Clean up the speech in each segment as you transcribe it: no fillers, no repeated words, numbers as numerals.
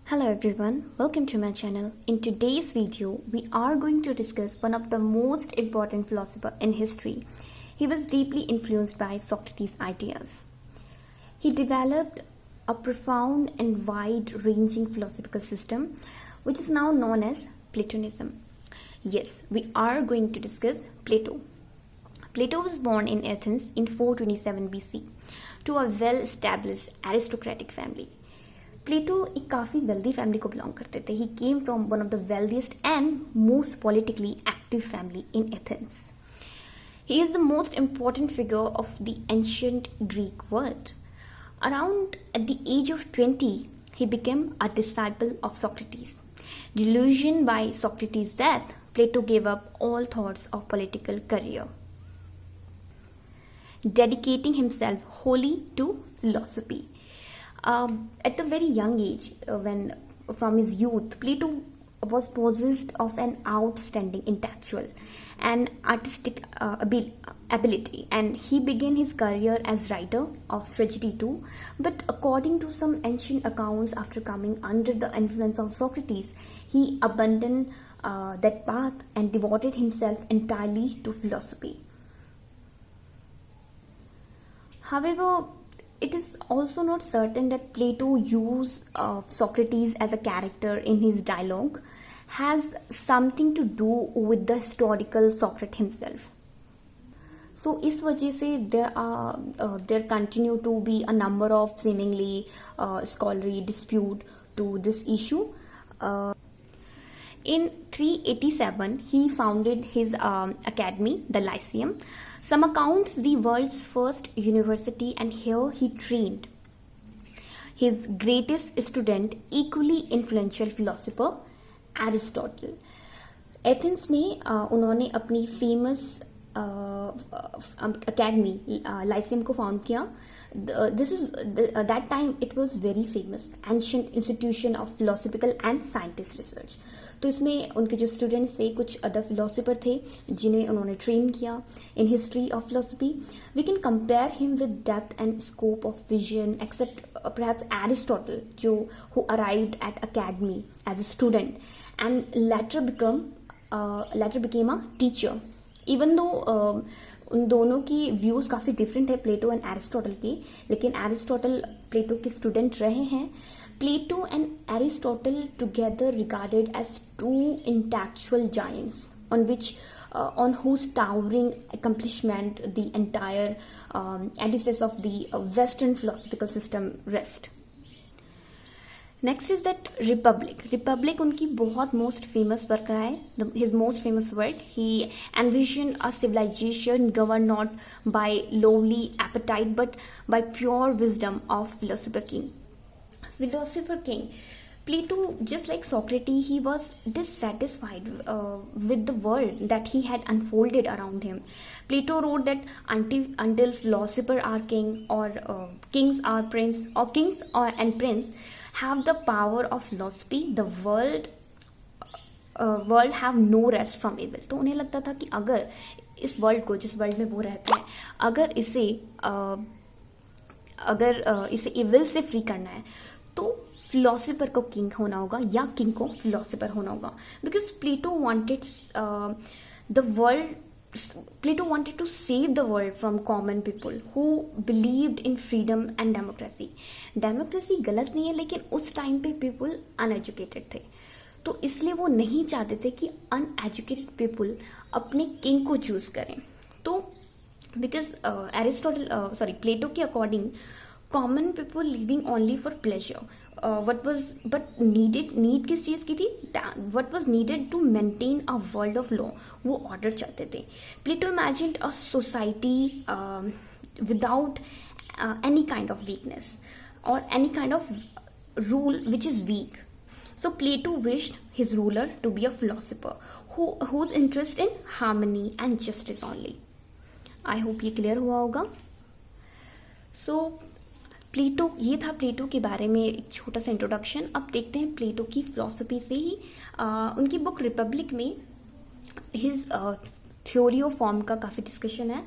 Hello everyone, welcome to my channel. In today's video, we are going to discuss one of the most important philosophers in history. He was deeply influenced by Socrates' ideas. He developed a profound and wide-ranging philosophical system, which is now known as Platonism. Yes, we are going to discuss Plato. Plato was born in Athens in 427 BC to a well-established aristocratic family. प्लेटो एक काफ़ी wealthy family को belong करते थे. He came from one of the wealthiest and most politically active family in Athens. He is the most important figure of the ancient Greek world. Around at the age of 20, he became a disciple of Socrates. Delusioned by Socrates' death, Plato gave up all thoughts of political career, dedicating himself wholly to philosophy. At a very young age, when from his youth, Plato was possessed of an outstanding intellectual and artistic ability, and he began his career as writer of tragedy too. But according to some ancient accounts, after coming under the influence of Socrates, he abandoned that path and devoted himself entirely to philosophy. However, it is also not certain that Plato used Socrates as a character in his dialogue has something to do with the historical Socrates himself. So इस वजह से there continue to be a number of seemingly scholarly dispute to this issue. In 387, he founded his academy, the Lyceum. Some accounts the world's first university, and here he trained his greatest student, equally influential philosopher, Aristotle. Athens में उन्होंने अपनी famous academy Lyceum को found किया. This is that time it was very famous ancient institution of philosophical and scientist research. तो इसमें उनके जो students थे कुछ अदर फिलोसोफर थे जिन्हें उन्होंने ट्रेन किया in history of philosophy. We can compare him with depth and scope of vision except perhaps Aristotle, who arrived at academy as a student and later became a teacher. Even though उन दोनों की views काफी different है प्लेटो and Aristotle की, लेकिन Aristotle Plato के student रहे हैं. Plato and Aristotle together regarded as two intellectual giants on whose towering accomplishment the entire edifice of the Western philosophical system rests. Next is that Republic. Republic उनकी बहुत most famous work रहा है. His most famous work, he envisioned a civilization governed not by lowly appetite but by pure wisdom of philosopher king. Plato, just like Socrates, he was dissatisfied with the world that he had unfolded around him. Plato wrote that until philosophers are king, or kings are prince, or kings and prince have the power of philosophy, the world have no rest from evil. तो उन्हें लगता था कि अगर इस world को, जिस world में वो रहते हैं, अगर इसे इविल से फ्री करना है तो फिलोसोफर को किंग होना होगा या किंग को फिलोसोफर होना होगा. Because Plato wanted to save the world from common people who believed in freedom and democracy. Democracy गलत नहीं है, लेकिन उस टाइम पे पीपल अनएजुकेटेड थे, तो इसलिए वो नहीं चाहते थे कि अनएजुकेटेड पीपल अपने किंग को चूज करें. तो बिकॉज प्लेटो के according common people living only for pleasure, need किस चीज की थी, what was needed to maintain a world of law, वो ऑर्डर चाहते थे. Plato imagined a society without any kind of weakness और any kind of rule which is weak. So Plato wished his ruler to be a philosopher whose interest in harmony and justice only. I hope ये clear हुआ होगा. So प्लेटो, ये था प्लेटो के बारे में एक छोटा सा इंट्रोडक्शन. अब देखते हैं प्लेटो की फिलॉसफी से ही. उनकी बुक रिपब्लिक में हिज थ्योरी ऑफ फॉर्म का काफ़ी डिस्कशन है.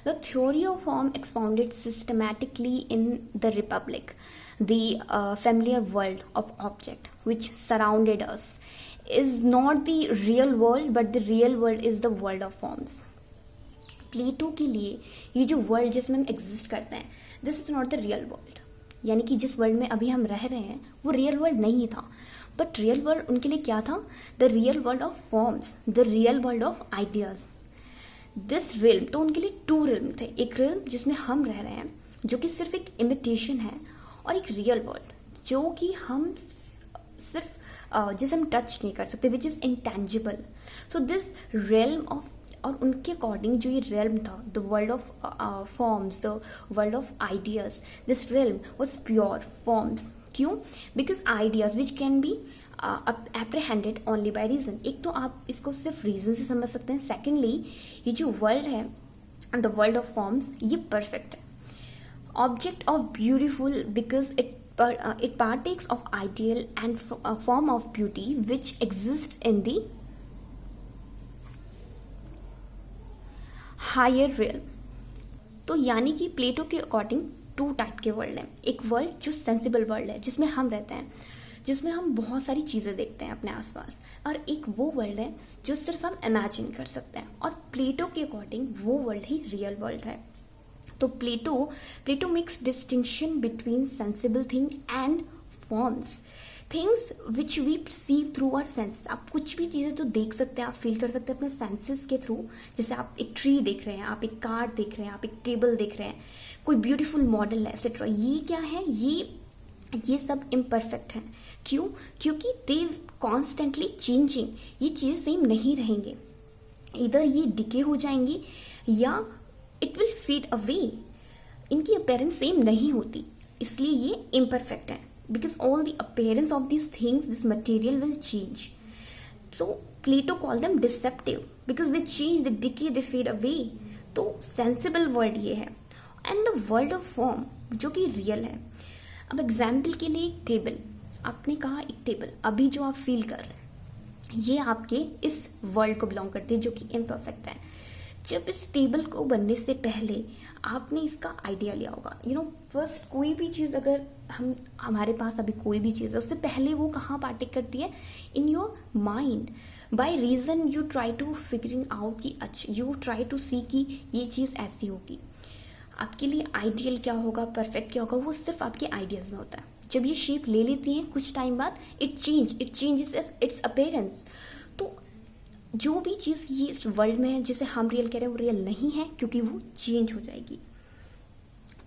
The theory of form expounded systematically in the Republic. the familiar world of object which surrounded us is not the real world, but the real world is the world of forms. प्लेटो के लिए ये जो world जिसमें हम exist करते हैं, this is not the real world. यानी कि जिस वर्ल्ड में अभी हम रह रहे हैं वो रियल वर्ल्ड नहीं था, बट रियल वर्ल्ड उनके लिए क्या था? The real world of forms, the real world of ideas. This realm, तो उनके लिए टू रिल्म थे. एक रिल्म जिसमें हम रह रहे हैं जो कि सिर्फ एक इमिटेशन है, और एक रियल वर्ल्ड जो कि हम सिर्फ जिसे हम टच नहीं कर सकते, which is intangible. So this realm of, और उनके अकॉर्डिंग जो ये रेल्म था, the world of forms, the world of ideas, this realm was pure forms. क्यों? Because ideas which can be apprehended only by reason. एक तो आप इसको सिर्फ रीजन से समझ सकते हैं. सेकेंडली, ये जो वर्ल्ड है, द वर्ल्ड ऑफ फॉर्म्स, ये परफेक्ट है. Object of beautiful because it partakes of ideal and form of beauty which exists in the higher realm. तो यानी कि प्लेटो के अकॉर्डिंग टू टाइप के वर्ल्ड हैं. एक वर्ल्ड जो सेंसिबल वर्ल्ड है जिसमें हम रहते हैं, जिसमें हम बहुत सारी चीजें देखते हैं अपने आसपास, और एक वो वर्ल्ड है जो सिर्फ हम इमेजिन कर सकते हैं, और प्लेटो के अकॉर्डिंग वो वर्ल्ड ही रियल वर्ल्ड है. तो Plato makes distinction between sensible thing and forms, things which we perceive through our senses. आप कुछ भी चीजें तो देख सकते हैं, आप फील कर सकते हैं अपने सेंसेस के थ्रू. जैसे आप एक ट्री देख रहे हैं, आप एक कार देख रहे हैं, आप एक टेबल देख रहे हैं, कोई ब्यूटीफुल मॉडल है, एक्सेट्रा. ये क्या है? ये सब इम्परफेक्ट है. क्यों? क्योंकि दे कॉन्स्टेंटली चेंजिंग. ये चीजें सेम नहीं रहेंगे, इधर ये डिके हो जाएंगी या इट विल फेड अवे. इनकी अपीयरेंस सेम नहीं होती, इसलिए ये इम्परफेक्ट है. Because all the appearance of this things, this material will change. So Plato call them deceptive because they change, they decay, they fade away. तो sensible world ये है, and the world of form जो कि real है. अब example के लिए एक टेबल, आपने कहा एक टेबल, अभी जो आप फील कर रहे हैं ये आपके इस वर्ल्ड को बिलोंग करती है जो कि इम्परफेक्ट है. जब इस टेबल को बनने से पहले आपने इसका आइडिया लिया होगा. फर्स्ट कोई भी चीज अगर हमारे पास अभी कोई भी चीज है, उससे पहले वो कहाँ पार्टिक करती है? In your mind. By reason you try to figuring out कि अच्छा, यू ट्राई टू सी कि ये चीज ऐसी होगी. आपके लिए आइडियल क्या होगा, परफेक्ट क्या होगा, वो सिर्फ आपके आइडियाज में होता है. जब ये शेप ले लेती है कुछ टाइम बाद, इट चेंजेस इट्स अपीयरेंस. तो जो भी चीज ये इस वर्ल्ड में है जिसे हम रियल कह रहे हैं वो रियल नहीं है, क्योंकि वो चेंज हो जाएगी.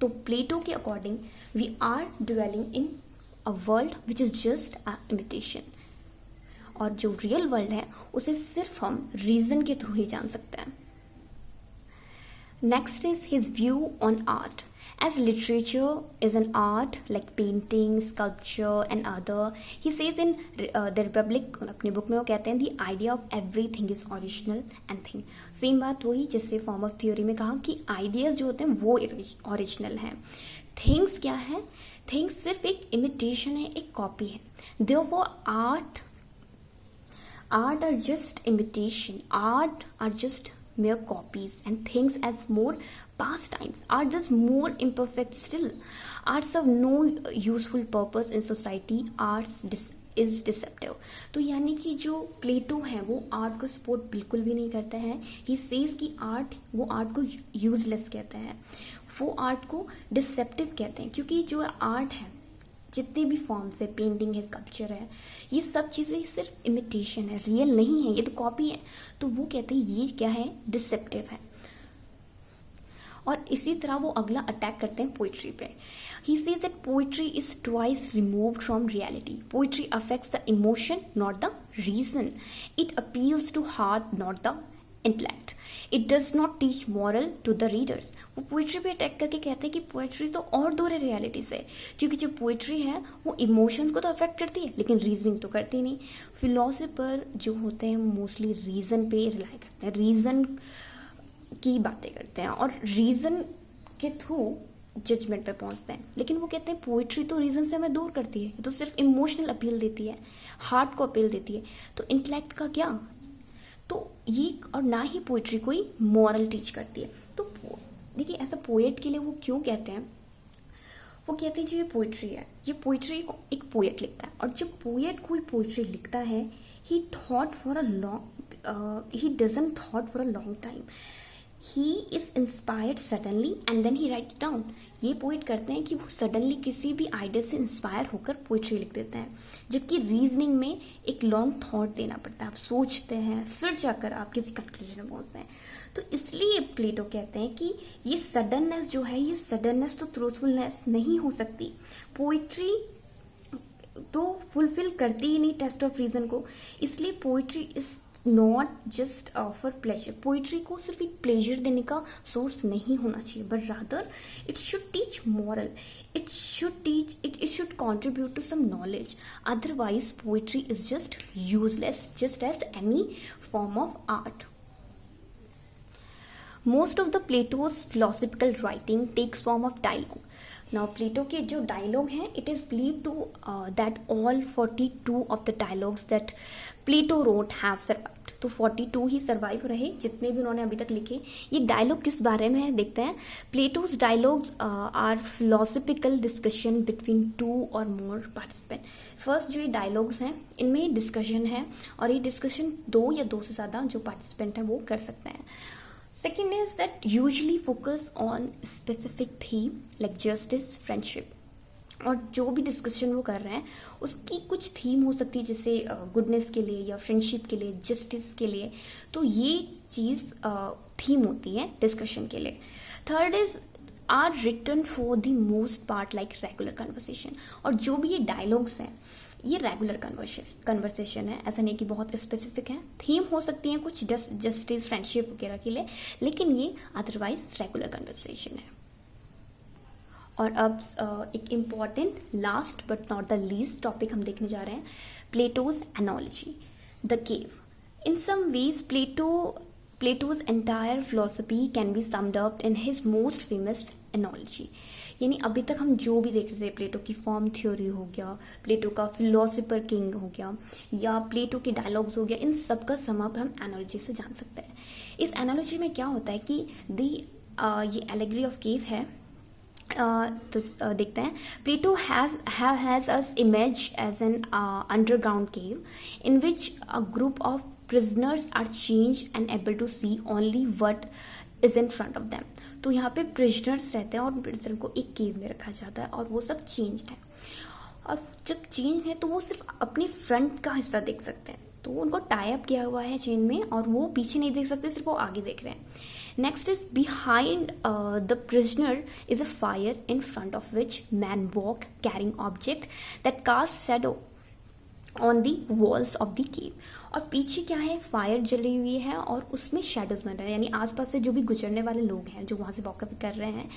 तो प्लेटो के according we are dwelling in a world which is just a imitation, और जो रियल वर्ल्ड है उसे सिर्फ हम रीजन के थ्रू ही जान सकते हैं. Next is his view on art. As literature is an art like painting, sculpture and other, he says in the Republic, अपनी बुक में वो कहते हैं the idea of everything is original and thing. Same बात वही जिससे form of theory में कहा कि आइडियाज जो होते हैं वो ओरिजिनल हैं. थिंग्स क्या है? थिंग्स सिर्फ एक इमिटेशन है, एक कॉपी है. Therefore art are just imitation. Art are just mere copies, and things as more pastimes are just more imperfect still. Arts have no useful purpose in society. Arts is deceptive. तो यानी कि जो प्लेटो है वो art को support बिल्कुल भी नहीं करता है. ही सेज कि वो आर्ट को यूजलेस कहता है, वो आर्ट को डिसेप्टिव कहते हैं. क्योंकि जो आर्ट है, जितने भी फॉर्म्स है, पेंटिंग है, स्कल्पचर है, ये सब चीजें सिर्फ इमिटेशन है, रियल नहीं है, ये तो कॉपी है. तो वो कहते हैं ये क्या है? डिसेप्टिव है. और इसी तरह वो अगला अटैक करते हैं पोइट्री पे. He says that poetry is twice removed from reality. Poetry affects the emotion not the reason. It appeals to heart not the intellect. It does not teach moral to the readers. वो poetry पे attack करके कहते हैं कि poetry तो और दूर है रियलिटी से, क्योंकि जो पोइट्री है वो इमोशंस को तो अफेक्ट करती है लेकिन रीजनिंग तो करती नहीं. फिलोसोफर जो होते हैं मोस्टली रीजन पे रिलाई करते हैं, रीजन की बातें करते हैं और रीजन के थ्रू जजमेंट पे पहुंचते हैं. लेकिन वो कहते हैं पोइट्री तो रीजन से हमें दूर करती है, ये तो सिर्फ इमोशनल अपील देती है, हार्ट को अपील देती है. तो इंटेलेक्ट का क्या? तो ये, और ना ही पोइट्री कोई मॉरल टीच करती है. तो देखिए ऐसा पोएट के लिए वो क्यों कहते हैं? वो कहते हैं जो ये पोइट्री है, ये पोइट्री को एक पोएट लिखता है, और जब पोएट कोई पोइट्री लिखता है, he doesn't thought for a long time, he is inspired suddenly and then he write down. ये पोइट करते हैं कि वो सडनली किसी भी आइडिया से इंस्पायर होकर पोइट्री लिख देते हैं, जबकि रीजनिंग में एक लॉन्ग थॉट देना पड़ता है, आप सोचते हैं फिर जाकर आप किसी कंक्लूजन में पहुंचते हैं। तो इसलिए प्लेटो कहते हैं कि ये सडननेस जो है, ये सडननेस तो ट्रूथफुलनेस नहीं हो सकती। पोइट्री तो फुलफिल करती ही नहीं टेस्ट ऑफ रीजन को, इसलिए poetry is not just for pleasure. Poetry को सिर्फ एक प्लेजर देने का सोर्स नहीं होना चाहिए, but rather it should teach moral, it should contribute to some knowledge. Otherwise poetry is just useless, just as any form of art. Most of the Plato's philosophical writing takes form of dialogue. Now Plato के जो dialogue हैं, it is believed to that all 42 of the dialogues that Plato wrote have survived. तो 42 ही survive रहे जितने भी उन्होंने अभी तक लिखे। ये डायलॉग किस बारे में है देखते हैं। Plato's dialogues are philosophical discussion between 2 or more participant. First जो ये डायलॉग्स हैं, इनमें डिस्कशन है, और ये डिस्कशन 2 या 2 से ज़्यादा जो पार्टिसिपेंट हैं वो कर सकते हैं। Second is that usually focus on specific theme like justice, friendship. और जो भी डिस्कशन वो कर रहे हैं उसकी कुछ थीम हो सकती है, जैसे गुडनेस के लिए या फ्रेंडशिप के लिए, जस्टिस के लिए। तो ये चीज़ थीम होती है डिस्कशन के लिए। Third is are written for the most part like regular conversation. और जो भी ये डायलॉग्स हैं ये रेगुलर कन्वर्सेशन है, ऐसा नहीं कि बहुत स्पेसिफिक है। थीम हो सकती है कुछ जस्टिस, फ्रेंडशिप वगैरह के लिए, लेकिन ये अदरवाइज रेगुलर कन्वर्सेशन है। और अब एक important last but not the least topic हम देखने जा रहे हैं, Plato's analogy, the cave. In some ways Plato's entire philosophy can be summed up in his most famous analogy. यानी अभी तक हम जो भी देख रहे थे, प्लेटो की फॉर्म थ्योरी हो गया, प्लेटो का फिलोसोफर किंग हो गया, या प्लेटो के डायलॉग्स हो गया, इन सब का सम अप हम एनालॉजी से जान सकते हैं। इस एनालॉजी में क्या होता है कि ये एलेगरी ऑफ केव है। तो देखते हैं, प्लेटो has us imaged as an underground cave in which a group of prisoners are changed and able to see only what is in front of them. तो यहाँ पे प्रिजनर्स रहते हैं और प्रिजनर को एक केव में रखा जाता है और वो सब चेंज्ड है, और जब चेंज है तो वो सिर्फ अपने फ्रंट का हिस्सा देख सकते हैं, तो उनको टाई अप किया हुआ है चेन में और वो पीछे नहीं देख सकते, सिर्फ वो आगे देख रहे हैं। Next is behind the prisoner is a fire in front of which man walk carrying object that caste shadow on the walls of the cave. और पीछे क्या है, फायर जली हुई है और उसमें शेडोज बन रहे हैं, यानी आसपास से जो भी गुजरने वाले लोग हैं जो वहां से वॉकअप कर रहे हैं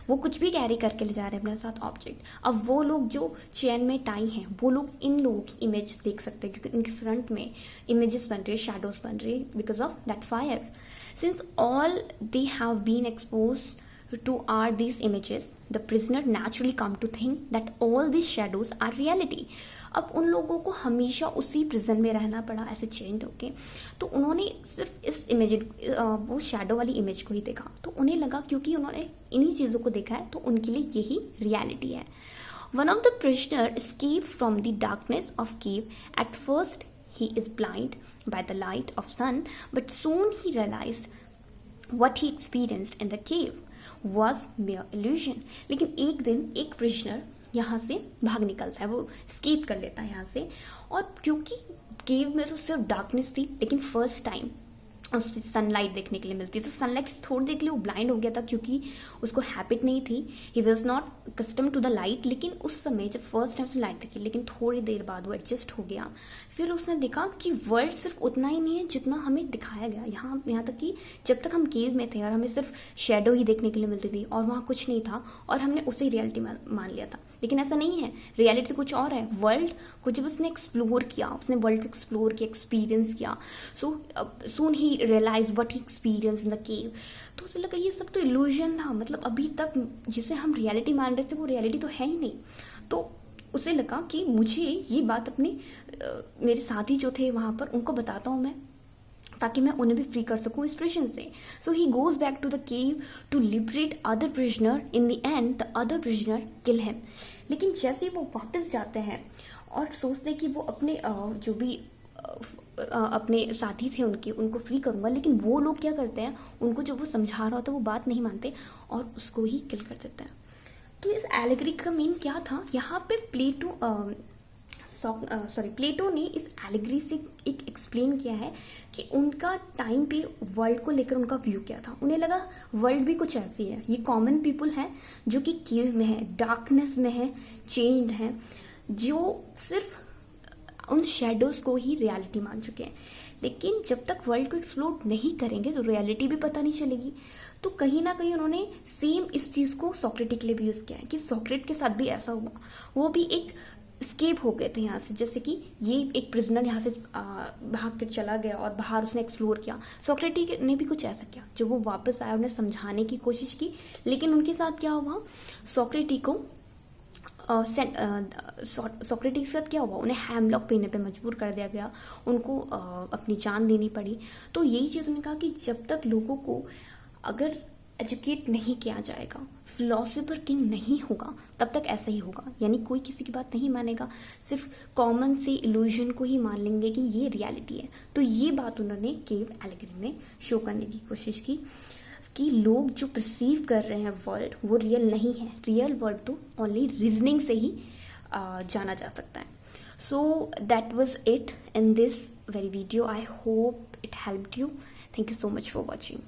वो कुछ भी कैरी करके ले जा रहे हैं अपने साथ ऑब्जेक्ट। अब वो लोग जो चेन में टाई हैं वो लोग इन लोगों की इमेज देख सकते हैं क्योंकि उनके फ्रंट में इमेजेस बन रही है, शेडोज बन रही है because of that fire. Since all they have been exposed to are these images, the prisoner naturally come to think that all these shadows are reality. अब उन लोगों को हमेशा उसी प्रिजन में रहना पड़ा ऐसे चेंज होके, तो उन्होंने सिर्फ इस इमेज वो शैडो वाली इमेज को ही देखा, तो उन्हें लगा क्योंकि उन्होंने इन्हीं चीज़ों को देखा है तो उनके लिए यही रियलिटी है। One of the prisoner escaped from the darkness of cave. At first he is blind by the light of sun, but soon he realized what he experienced in the cave was mere illusion. लेकिन एक दिन एक prisoner यहाँ से भाग निकलता है, वो स्केप कर लेता है यहाँ से, और क्योंकि केव में तो सिर्फ डार्कनेस थी, लेकिन फर्स्ट टाइम उससे सनलाइट देखने के लिए मिलती है, तो सनलाइट थोड़ी देर के लिए वो ब्लाइंड हो गया था क्योंकि उसको हैबिट नहीं थी, he was not custom to the light. लेकिन उस समय जब फर्स्ट टाइम उसने लाइट देखी, लेकिन थोड़ी देर बाद वो एडजस्ट हो गया, फिर उसने देखा कि वर्ल्ड सिर्फ उतना ही नहीं है जितना हमें दिखाया गया। यहाँ तक कि जब तक हम केव में थे और हमें सिर्फ शेडो ही देखने के लिए मिलती थी और वहाँ कुछ नहीं था और हमने उसे रियलिटी मान लिया था, लेकिन ऐसा नहीं है, रियलिटी कुछ और है। वर्ल्ड को जब उसने एक्सप्लोर किया, उसने वर्ल्ड को एक्सप्लोर किया, एक्सपीरियंस किया, so soon he realise what he experience in the cave, तो उसे लगा ये सब तो इल्यूजन था, मतलब अभी तक जिसे हम रियलिटी मान रहे थे वो रियलिटी तो है ही नहीं। तो उसे लगा कि मुझे ये बात अपने मेरे साथी जो थे वहाँ पर उनको बताता हूँ मैं, ताकि मैं उन्हें भी फ्री कर सकूं इस प्रिजन से। So he goes back to the cave to liberate other prisoner. In the end the other prisoner kill him. लेकिन जैसे वो वापस जाते हैं और सोचते हैं कि वो अपने जो भी अपने साथी थे उनको फ्री करूंगा, लेकिन वो लोग क्या करते हैं, उनको जो वो समझा रहा होता है वो बात नहीं मानते और उसको ही किल कर देते हैं। तो इस एलेगरी का मीन क्या था, यहाँ पे प्लेटो ने इस एलेगरी से एक एक्सप्लेन किया है कि उनका टाइम पे वर्ल्ड को लेकर उनका व्यू क्या था। उन्हें लगा वर्ल्ड भी कुछ ऐसी है, ये कॉमन पीपल है जो कि केव में है, डार्कनेस में है, चेंज्ड है, जो सिर्फ उन शेडोज को ही रियलिटी मान चुके हैं। लेकिन जब तक वर्ल्ड को एक्सप्लोर नहीं करेंगे तो रियलिटी भी पता नहीं चलेगी। तो कहीं ना कहीं उन्होंने सेम इस चीज को सोक्रेटिक के लिए भी यूज किया है कि सोक्रेट के साथ भी ऐसा हुआ, वो भी एक स्केप हो गए थे यहाँ से। जैसे कि ये एक प्रिजनर यहाँ से भाग कर चला गया और बाहर उसने एक्सप्लोर किया, सोक्रेटिक ने भी कुछ ऐसा किया। जब वो वापस आया उन्हें समझाने की कोशिश की, लेकिन उनके साथ क्या हुआ, सोक्रेटिक को सोक्रेटिक के साथ क्या हुआ, उन्हें हैमलॉक पीने पे मजबूर कर दिया गया, उनको अपनी जान देनी पड़ी। तो यही चीज़ उन्होंने कहा कि जब तक लोगों को अगर एजुकेट नहीं किया जाएगा, फिलोसोफर किंग नहीं होगा, तब तक ऐसा ही होगा। यानी कोई किसी की बात नहीं मानेगा, सिर्फ कॉमन से इल्यूजन को ही मान लेंगे कि ये रियलिटी है। तो ये बात उन्होंने केव एलेगरी में शो करने की कोशिश की कि लोग जो परसीव कर रहे हैं वर्ल्ड वो रियल नहीं है, रियल वर्ल्ड तो ओनली रीजनिंग से ही जाना जा सकता है। So that was it in this very video. I hope it helped you. Thank you so much for watching.